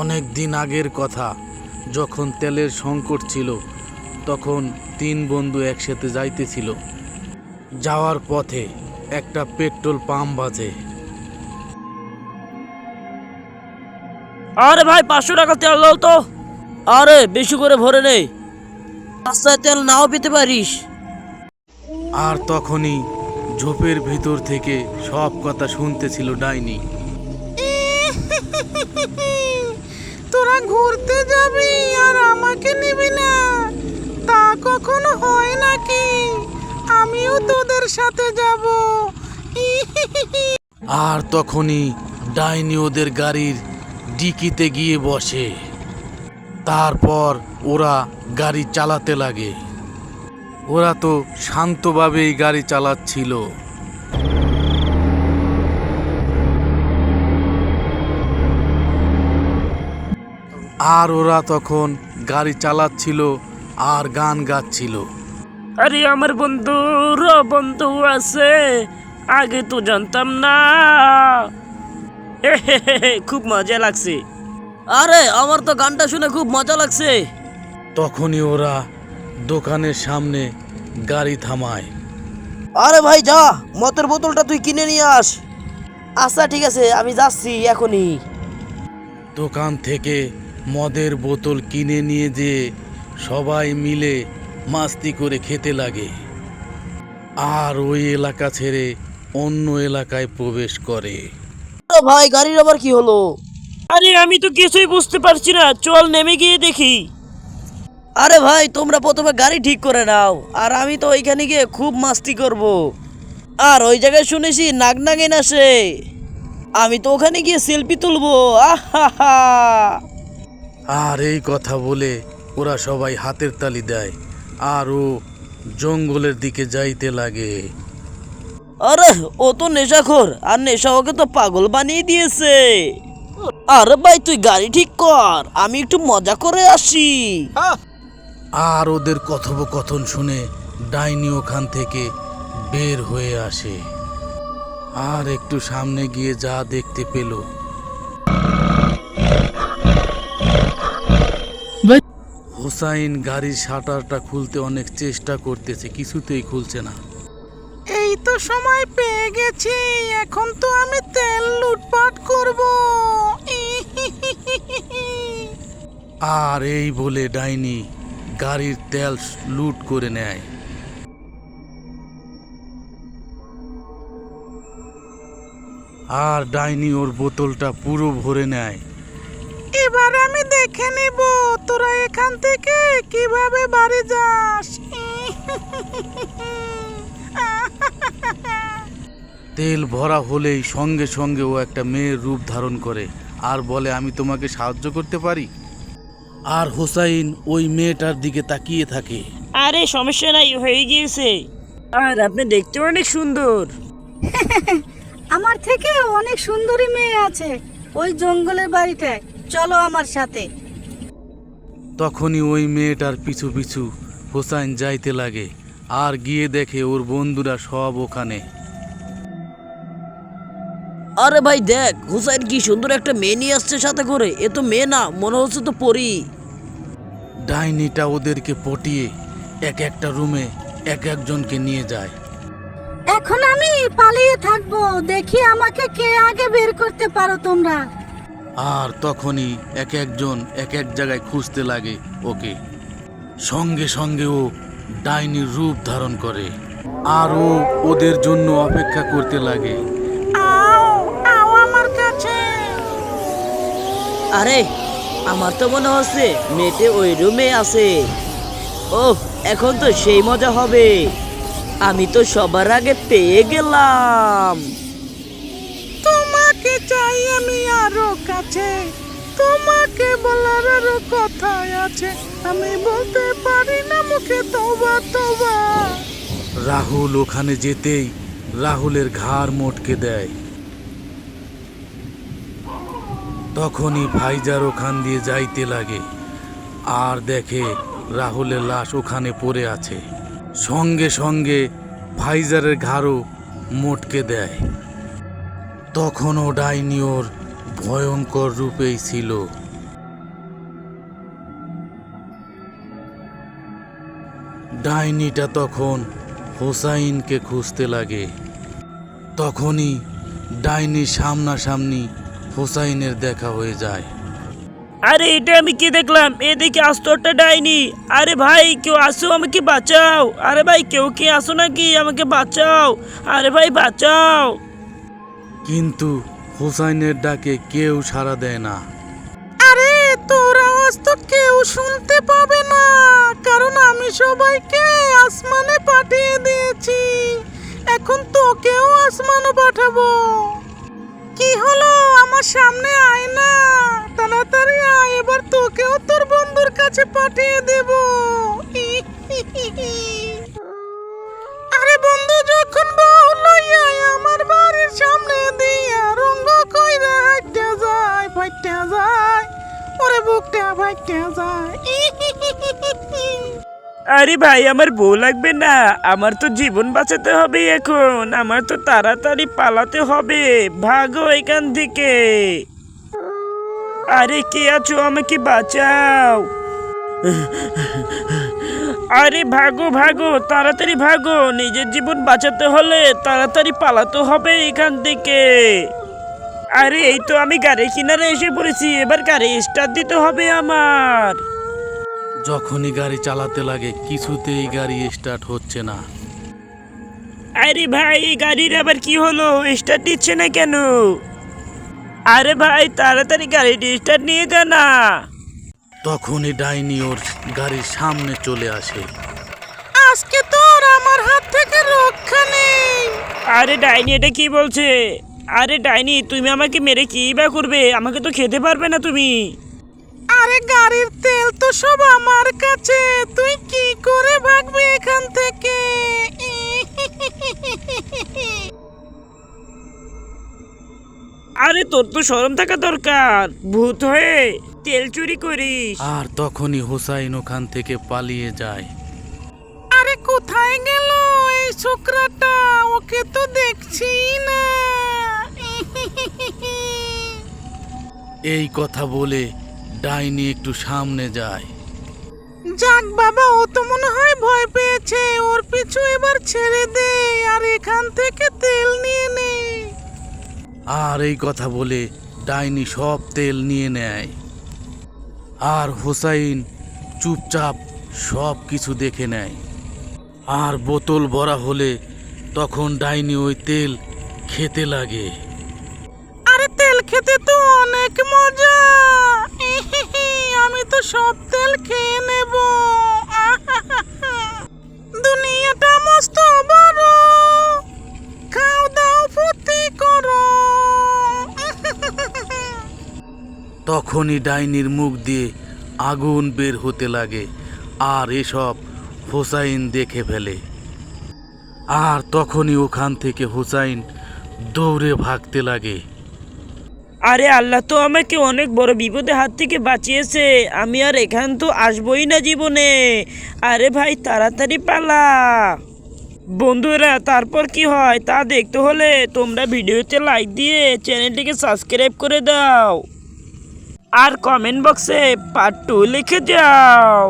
অনেক দিন আগের কথা, যখন তেলের সংকট ছিল, তখন তিন বন্ধু একসাথে যাইতেছিল। যাওয়ার পথে একটা পেট্রোল পাম্প বাজে। আরে ভাই 500 টাকা তেল দাও তো। আরে বেশি করে ভরে নেই, রাস্তায় তেল নাও পেতে পারিস। আর তখনই ঝোপের ভিতর থেকে সব কথা শুনতেছিল ডাইনি। তোরা ঘুরতে যাবি আর আমাকে নিবি না? তা কখনো হয় নাকি? আমিও তোদের সাথে যাব। আর তখনই ডাইনি ওদের গাড়ির ডিকিতে গিয়ে বসে। তারপর ওরা গাড়ি চালাতে লাগে। ওরা তো শান্তভাবেই গাড়ি চালাচ্ছিল। আর ওরা তখন গাড়ি চালাচ্ছিল আর গান গাচ্ছিল। আরে আমার বন্ধুর বন্ধু আছে, আগে তো জানতাম না। খুব মজা লাগছে। আরে আমার তো গানটা শুনে খুব মজা লাগছে। তখনই ওরা দোকানের সামনে গাড়ি থামায়। আরে ভাই যা, মদের বোতলটা তুই কিনে নিয়ে আস। আচ্ছা ঠিক আছে, আমি যাচ্ছি এখনই। দোকান থেকে মদের বোতল কিনে নিয়ে যেয়ে সবাই মিলে মাস্তি করে খেতে লাগে। আর ওই এলাকা ছেড়ে অন্য এলাকায় প্রবেশ করে। ভাই গাড়ির আবার কি হলো? আরে আমি তো কিছুই বুঝতে পারছি না, চল নেমে গিয়ে দেখি। আরে ভাই তোমরা প্রথমে গাড়ি ঠিক করে নাও, আর আমি তো ওইখানে গিয়ে খুব মাস্তি করব। আর ওই জায়গায় শুনেছি নাগ নাগিন আসে, আমি তো ওখানে গিয়ে সেলফি তুলবো। আহা, আর এই কথা বলে ওরা সবাই হাতের তালি দেয় আর ও জঙ্গলের দিকে যাইতে লাগে। আরে ও তো নেশাখোর, আর নেশা ওকে তো পাগল বানিয়ে দিয়েছে। আরে ভাই তুই গাড়ি ঠিক কর, আমি একটু মজা করে আসি। আর ওদের কথোপকথন শুনে ডাইনি ওখান থেকে বের হয়ে আসে। আর একটু সামনে গিয়ে যা দেখতে পেল, হোসাইন গাড়ির শাটারটা খুলতে অনেক চেষ্টা করতেছে, কিছুতেই খুলছে না। এই তো সময় পেয়ে গেছি, এখন তো আমি তেল লুটপাট করব। আর এই বলে ডাইনি গাড়ির তেল লুট করে নেয়। আর ডাইনি ওর বোতলটা পুরো ভরে নেয়। এবার আমি দেখে নিব তোরা এখান থেকে কিভাবে বাড়ি যাস। তেল ভরা হলেই সঙ্গে সঙ্গে ও একটা মেয়ের রূপ ধারণ করে আর বলে, আমি তোমাকে সাহায্য করতে পারি। আর হোসাইন ওই মেয়েটার দিকে তাকিয়ে থাকে। আরে সমস্যা নাই, হয়ে গিয়েছে। আর আপনি দেখতে অনেক সুন্দর। আমার থেকে অনেক সুন্দরী মেয়ে আছে ওই জঙ্গলের বাড়িটায়, চলো আমার সাথে। তখনই ওই মেয়েটার পিছু পিছু হোসাইন যাইতে লাগে আর গিয়ে দেখে ওর বন্ধুরা সব ওখানে। আরে ভাই দেখ, হুসাইন কি সুন্দর একটা মেয়ে নিয়ে আসছে সাথে করে। এ তো মেয়ে না, মনে হচ্ছে তো পরী। ডাইনিটা ওদেরকে পটিয়ে এক একটা রুমে এক একজনকে নিয়ে যায়। এখন আমি পালিয়ে থাকবো, দেখি আমাকে কে আগে বের করতে পারো তোমরা। আর তখনই এক একজন এক এক জায়গায় খুঁজতে লাগে ওকে। সঙ্গে সঙ্গে ও ডাইনির রূপ ধারণ করে আর ও ওদের জন্য অপেক্ষা করতে লাগে। আও আও আমার কাছে। আরে আমার তো মনে হচ্ছে মেয়েটে ওই রুমে আছে। ওহ, এখন তো সেই মজা হবে। আমি তো সবার আগে পেয়ে গেলাম। তোমাকে চাই আমি আরো কাছে, তোমাকে বলার আরো কথা আছে, আমি বলতে পারি না মুখে। তওবা তওবা। রাহুল ওখানে যেতেই রাহুলের ঘাড় মটকে দেয়। তখনই ফাইজার ওখান দিয়ে যাইতে লাগে আর দেখে রাহুলের লাশ ওখানে পড়ে আছে। সঙ্গে সঙ্গে ফাইজারের ঘাড়ও মটকে দেয়। তখনও ডাইনি ওর ভয়ঙ্কর রূপেই ছিল। ডাইনিটা তখন হোসাইনকে খুঁজতে লাগে। তখনই ডাইনির সামনাসামনি হোসাইনের দেখা হয়ে যায়। আরে এটা আমি কি দেখলাম? এদিকে আসতো একটা ডাইনি। আরে ভাই কেউ আসো, আমাকে বাঁচাও। আরে ভাই কেউ কি আসো নাকি? আমাকে বাঁচাও। আরে ভাই বাঁচাও। কিন্তু হোসাইনের ডাকে কেউ সাড়া দেয় না। আরে তোর আওয়াজ তো কেউ শুনতে পাবে না, কারণ আমি সবাইকে আসমানে পাঠিয়ে দিয়েছি। এখন তোকেও আসমানে পাঠাবো। কি হলো? আমার সামনে আয় না, তাড়াতাড়ি আয়, এবার তোকেও তোর বন্ধুর কাছে পাঠিয়ে দেব। আরে বন্ধু যখন বউ লইয়াই আমার বাড়ির সামনে দিয়া রঙ্গ কইরা হাইটা যায়, ফাইটা যায়, ওরে বুকটা ফাইটা যায়। আরে ভাই আমার বউ লাগবে না, আমার তো জীবন বাঁচাতে হবে এখন। আমার তো তাড়াতাড়ি পালাতে হবে। ভাগো এখান থেকে। আরে কে আছো? আমাকে বাঁচাও। আরে ভাগো ভাগো, তাড়াতাড়ি ভাগো। নিজের জীবন বাঁচাতে হলে তাড়াতাড়ি পালাতে হবে এখান থেকে। আরে এই তো আমি গাড়ির কিনারে এসে পড়েছি, এবার গাড়ি স্টার্ট দিতে হবে আমার। যখনই গাড়ি চালাতে লাগে কিছুতেই গাড়ি স্টার্ট হচ্ছে না। আরে ভাই এই গাড়ির আবার কি হলো? স্টার্ট দিচ্ছে না কেন? আরে ভাই তাড়াতাড়ি গাড়িটি স্টার্ট নিয়ে যা না। তখনই ডাইনি ওর গাড়ির সামনে চলে আসে। আজকে তোর আমার হাত থেকে রক্ষা নেই। আরে ডাইনি এটা কি বলছে? আরে ডাইনি তুমি আমাকে মেরে কি বা করবে? আমাকে তো খেতে পারবে না তুমি। আরে গাড়ির তেল তো সব আমার কাছে, তুই কি করে ভাগবি এখান থেকে? আরে তোর তো শরম থাকা দরকার, ভূত হয়ে তেল চুরি করিস। আর তখনই হোসাইন ওখান থেকে পালিয়ে যায়। আরে কোথায় গেল এই ছোকরাটা? ওকে তো দেখছি না। এই কথা বলে ডাইনি একটু সামনে যায়। যাক বাবা, ও তো মনে হয় ভয় পেয়েছে। ওর পিছু এবার ছেড়ে দে আর এখান থেকে তেল নিয়ে নে। আর এই কথা বলে ডাইনি সব তেল নিয়ে নেয়। আর হোসাইন চুপচাপ সব কিছু দেখে নেয়। আর বোতল ভরা হলে তখন ডাইনি ওই তেল খেতে লাগে। আরে তেল খেতে তো অনেক মজা। আমি তো সব তেল খেয়ে নেব। দুনিয়াটা মস্ত বড়, খাও দাও ফুর্তি করো। তখনই ডাইনির মুখ দিয়ে আগুন বের হতে লাগে। আর এসব হোসাইন দেখে ফেলে। আর তখনই ওখান থেকে হোসাইন দৌড়ে ভাগতে লাগে। আরে আল্লাহ তো আমাকে অনেক বড় বিপদের হাত থেকে বাঁচিয়েছে। আমি আর এখান তো আসবই না জীবনে। আরে ভাই তাড়াতাড়ি পালা। বন্ধুরা তারপর কি হয় তা দেখতে হলে তোমরা ভিডিওতে লাইক দিয়ে চ্যানেলটিকে সাবস্ক্রাইব করে দাও। আর কমেন্ট বক্সে পার্ট 2 লিখে যাও।